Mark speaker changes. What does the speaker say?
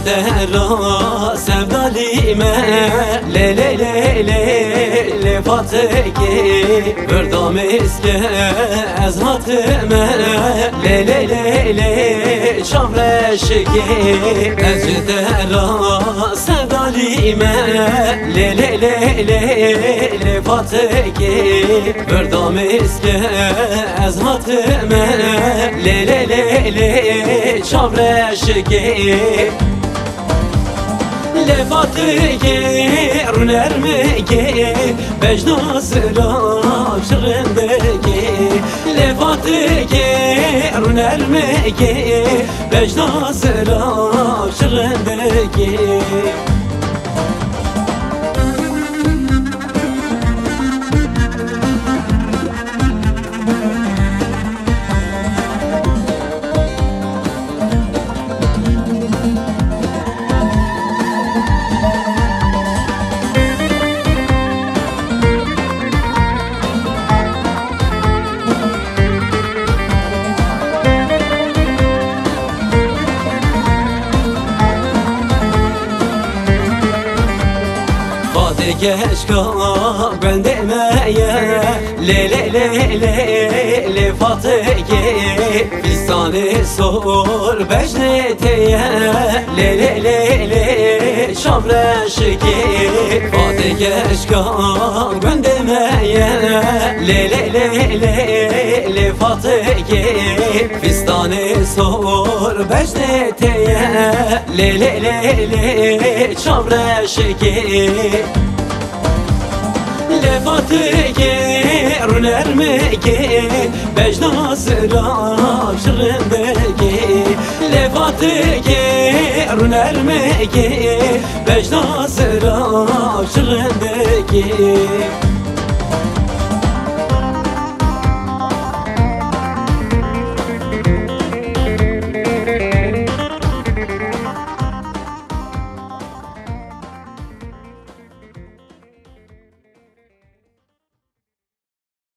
Speaker 1: ترى سبدالي ما لي لي لي لي لي فاتكي بردام اسكي ازهات ما لي لي لي لي شامرشكي أجد ترى سبدالي ما لي لي لي لي لي فاتكي بردام اسكي ازهات ما لي لي لي لي شامرشكي لفاتكي رنرمكي بجنا سراب شغندكي لفاتكي رنرمكي بجنا سراب شغندكي Keşka ben demeye le le le le le fatike Fistanı sor becneteye le le le le şamreşki Fatike keşka ben demeye le le le le le fatike Fistanı sor becneteye le le le le şamreşki لفاتكي رنرمكي بجنا سراب شغندكي لفاتكي رنرمكي بجنا سراب شغندكي